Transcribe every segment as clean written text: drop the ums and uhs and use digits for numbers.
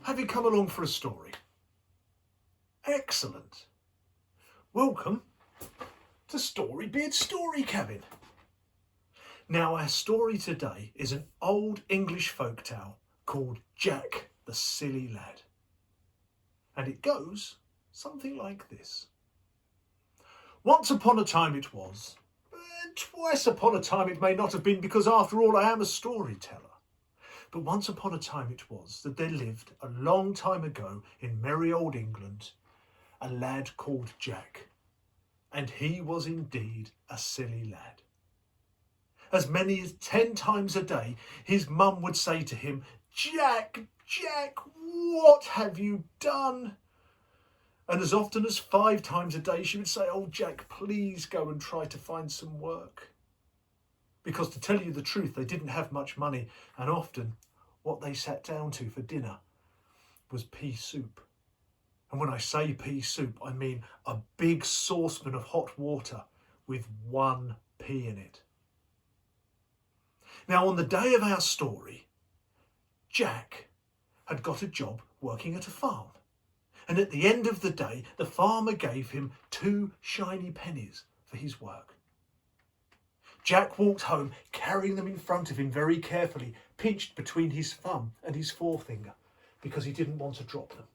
Have you come along for a story? Excellent. Welcome to Storybeard's Story Cabin. Now, our story today is an old English folktale called Jack the Silly Lad. And it goes something like this. Once upon a time it was, twice upon a time it may not have been, because after all I am a storyteller. But once upon a time it was that there lived a long time ago in merry old England a lad called Jack, and he was indeed a silly lad. As many as 10 times a day his mum would say to him, "Jack, Jack, what have you done?" And as often as 5 times a day she would say, "Oh Jack, please go and try to find some work." Because to tell you the truth, they didn't have much money, and often what they sat down to for dinner was pea soup. And when I say pea soup, I mean a big saucepan of hot water with 1 pea in it. Now, on the day of our story, Jack had got a job working at a farm. And at the end of the day, the farmer gave him 2 shiny pennies for his work. Jack walked home, carrying them in front of him very carefully, pinched between his thumb and his forefinger, because he didn't want to drop them.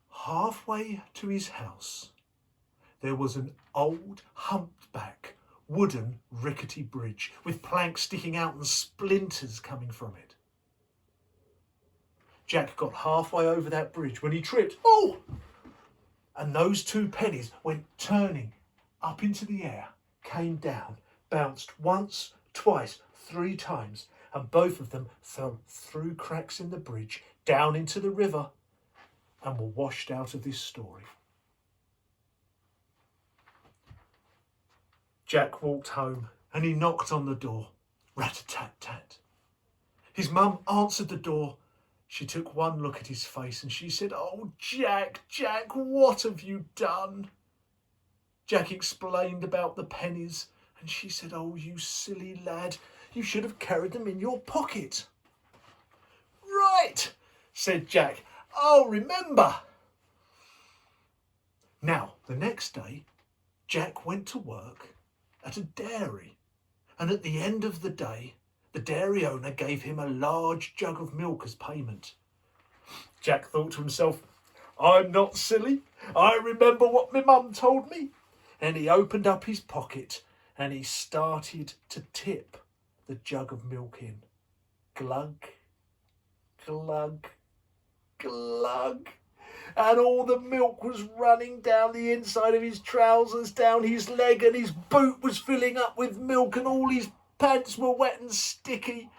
Halfway to his house, there was an old humpback wooden rickety bridge with planks sticking out and splinters coming from it. Jack got halfway over that bridge when he tripped. Oh! And those 2 pennies went turning up into the air, came down, bounced once, twice, 3 times, and both of them fell through cracks in the bridge, down into the river, and were washed out of this story. Jack walked home and he knocked on the door. Rat-a-tat-tat. His mum answered the door. She took one look at his face and she said, "Oh, Jack, Jack, what have you done?" Jack explained about the pennies and she said, "Oh, you silly lad, you should have carried them in your pocket." "Right," said Jack, "I'll remember." Now, the next day, Jack went to work at a dairy, and at the end of the day, the dairy owner gave him a large jug of milk as payment. Jack thought to himself, "I'm not silly. I remember what my mum told me." And he opened up his pocket and he started to tip the jug of milk in. Glug, glug, glug. And all the milk was running down the inside of his trousers, down his leg, and his boot was filling up with milk, and all his pants were wet and sticky.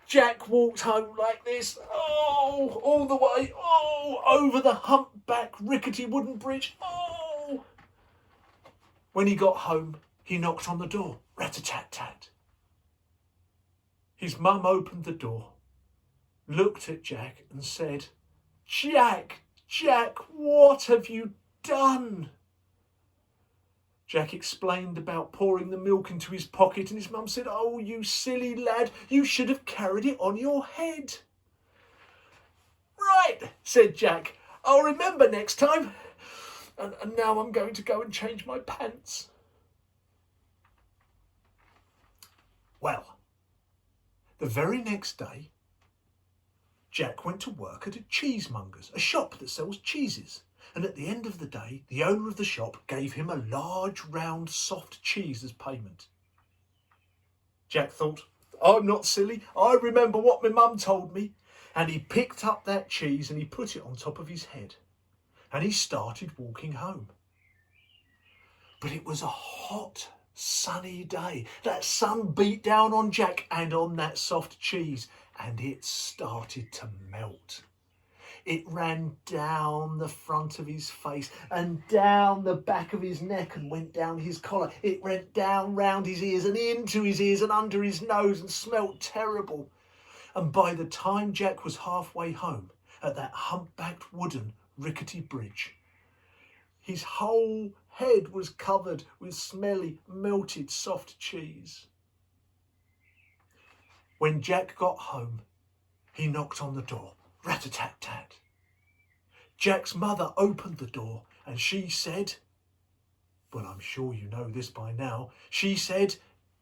Jack walked home like this, oh, all the way, oh, over the humpback rickety wooden bridge, oh. When he got home, he knocked on the door, rat-a-tat-tat. His mum opened the door, looked at Jack and said, "Jack, Jack, what have you done?" Jack explained about pouring the milk into his pocket, and his mum said, "Oh, you silly lad, you should have carried it on your head." "Right," said Jack, "I'll remember next time. And now I'm going to go and change my pants." Well, the very next day, Jack went to work at a cheesemonger's, a shop that sells cheeses. And at the end of the day, the owner of the shop gave him a large, round, soft cheese as payment. Jack thought, "I'm not silly. I remember what my mum told me." And he picked up that cheese and he put it on top of his head. And he started walking home. But it was a hot, sunny day. That sun beat down on Jack and on that soft cheese, and it started to melt. It ran down the front of his face and down the back of his neck and went down his collar. It went down round his ears and into his ears and under his nose and smelt terrible. And by the time Jack was halfway home at that humpbacked wooden rickety bridge, his whole head was covered with smelly, melted, soft cheese. When Jack got home, he knocked on the door. Rat-a-tat-tat. Jack's mother opened the door and she said, well, I'm sure you know this by now. She said,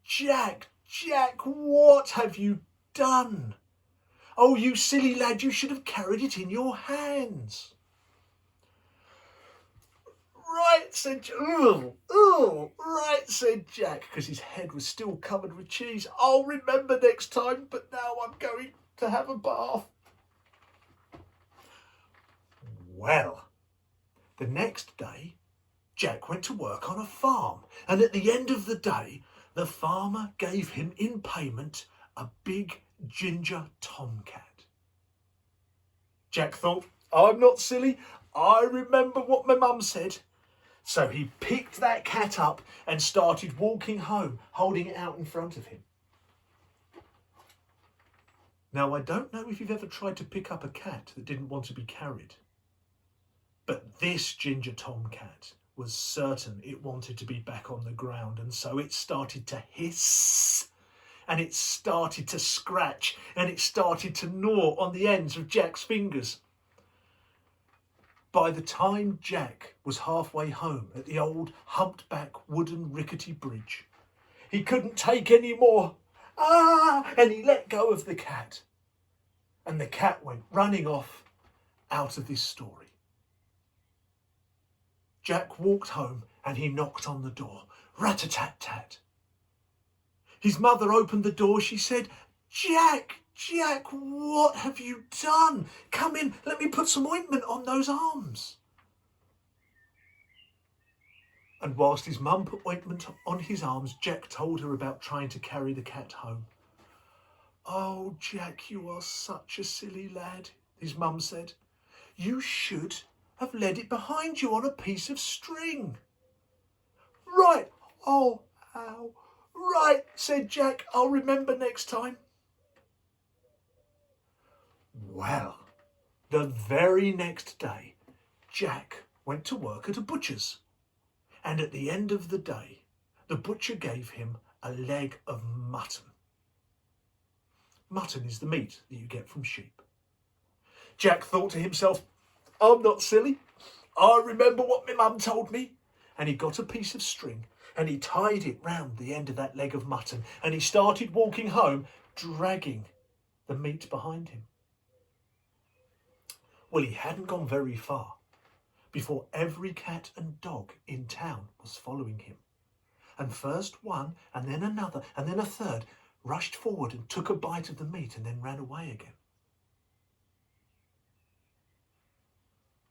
Jack, what have you done? Oh, you silly lad, you should have carried it in your hands. Right, said Jack. Right, said Jack, because his head was still covered with cheese. I'll remember next time, but now I'm going to have a bath. Well, the next day, Jack went to work on a farm, and at the end of the day, the farmer gave him in payment a big ginger tomcat. Jack thought, I'm not silly, I remember what my mum said. So he picked that cat up and started walking home, holding it out in front of him. Now, I don't know if you've ever tried to pick up a cat that didn't want to be carried, but this ginger tomcat was certain it wanted to be back on the ground, and so it started to hiss, and it started to scratch, and it started to gnaw on the ends of Jack's fingers. By the time Jack was halfway home at the old humped-back wooden rickety bridge, he couldn't take any more. And he let go of the cat. And the cat went running off out of this story. Jack walked home and he knocked on the door. Rat-a-tat-tat. His mother opened the door. She said, Jack, what have you done? Come in, let me put some ointment on those arms. And whilst his mum put ointment on his arms, Jack told her about trying to carry the cat home. Oh, Jack, you are such a silly lad, his mum said. You should have led it behind you on a piece of string. Right, oh, ow. Right, said Jack, I'll remember next time. Well, the very next day, Jack went to work at a butcher's. And at the end of the day, the butcher gave him a leg of mutton. Mutton is the meat that you get from sheep. Jack thought to himself, I'm not silly. I remember what my mum told me. And he got a piece of string and he tied it round the end of that leg of mutton and he started walking home, dragging the meat behind him. Well, he hadn't gone very far before every cat and dog in town was following him. And first one, and then another, and then a third rushed forward and took a bite of the meat and then ran away again.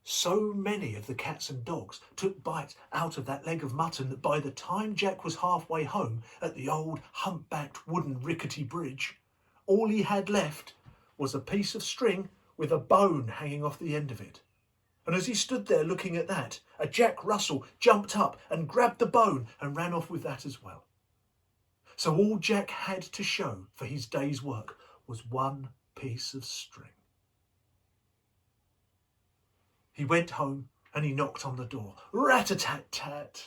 So many of the cats and dogs took bites out of that leg of mutton that by the time Jack was halfway home at the old humpbacked wooden rickety bridge, all he had left was a piece of string with a bone hanging off the end of it. And as he stood there looking at that, a Jack Russell jumped up and grabbed the bone and ran off with that as well. So all Jack had to show for his day's work was one piece of string. He went home and he knocked on the door. Rat-a-tat-tat.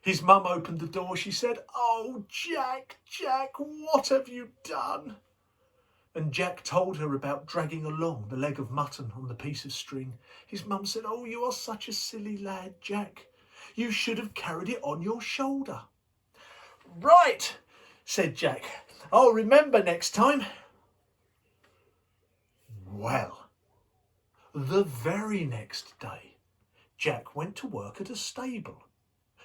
His mum opened the door. She said, Oh, Jack, what have you done? And Jack told her about dragging along the leg of mutton on the piece of string. His mum said, Oh, you are such a silly lad, Jack. You should have carried it on your shoulder. Right, said Jack. I'll remember next time. Well, the very next day, Jack went to work at a stable.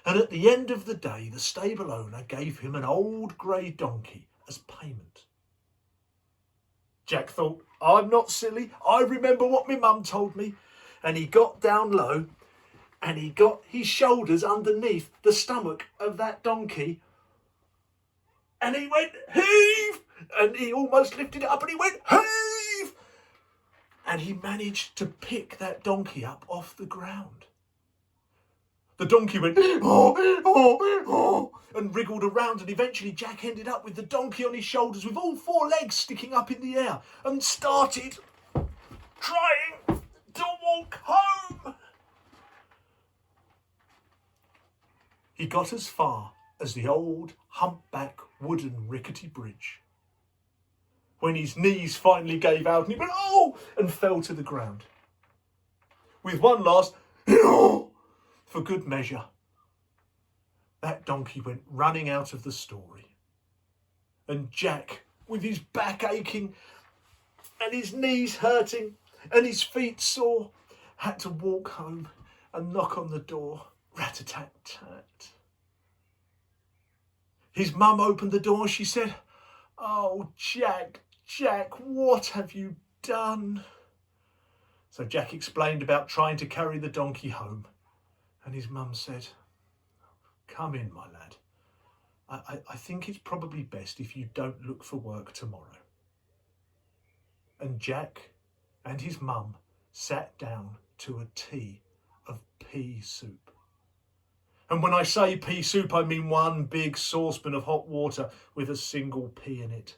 And at the end of the day, the stable owner gave him an old grey donkey as payment. Jack thought, I'm not silly. I remember what my mum told me. And he got down low and he got his shoulders underneath the stomach of that donkey. And he went, heave! And he almost lifted it up and he went, heave! And he managed to pick that donkey up off the ground. The donkey went, and wriggled around, and eventually Jack ended up with the donkey on his shoulders with all four legs sticking up in the air and started trying to walk home. He got as far as the old humpback wooden rickety bridge. when his knees finally gave out and he went, "Oh!" and fell to the ground. With one last, for good measure, that donkey went running out of the story. And Jack, with his back aching and his knees hurting and his feet sore, had to walk home and knock on the door. Rat-a-tat-tat. His mum opened the door. She said, "Oh, Jack, what have you done?" So Jack explained about trying to carry the donkey home. And his mum said, "Come in, my lad. I think it's probably best if you don't look for work tomorrow." And Jack and his mum sat down to a tea of pea soup. And when I say pea soup, I mean one big saucepan of hot water with a single pea in it.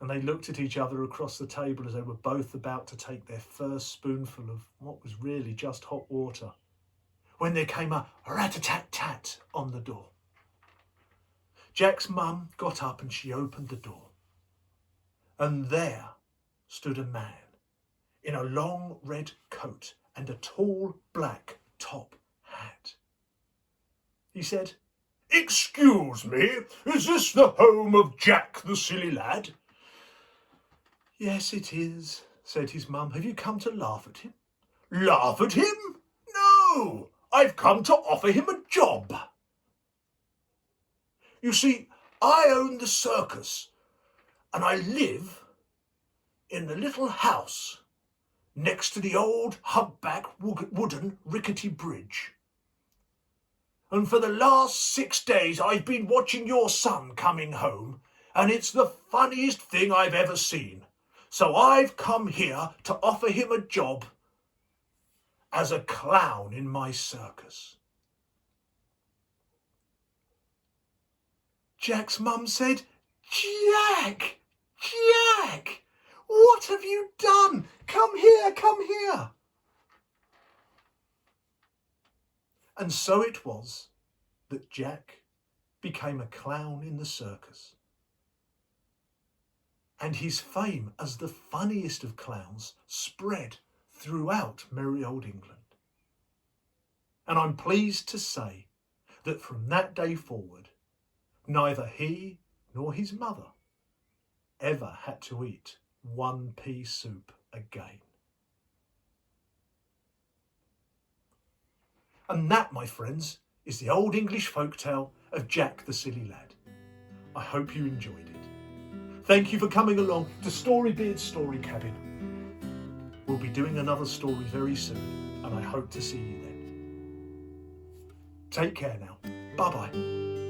And they looked at each other across the table as they were both about to take their first spoonful of what was really just hot water, when there came a rat-a-tat-tat on the door. Jack's mum got up and she opened the door. And there stood a man in a long red coat and a tall black top hat. He said, "Excuse me, is this the home of Jack the silly lad?" "Yes, it is," said his mum. "Have you come to laugh at him?" "Laugh at him? No, I've come to offer him a job. You see, I own the circus and I live in the little house next to the old humpback wooden rickety bridge. And for the last 6 days I've been watching your son coming home, and it's the funniest thing I've ever seen. So I've come here to offer him a job as a clown in my circus." Jack's mum said, Jack, what have you done? Come here. And so it was that Jack became a clown in the circus. And his fame as the funniest of clowns spread throughout merry old England. And I'm pleased to say that from that day forward, neither he nor his mother ever had to eat one pea soup again. And that, my friends, is the old English folktale of Jack the Silly Lad. I hope you enjoyed it. Thank you for coming along to Storybeard's Story Cabin. We'll be doing another story very soon, and I hope to see you then. Take care now. Bye-bye.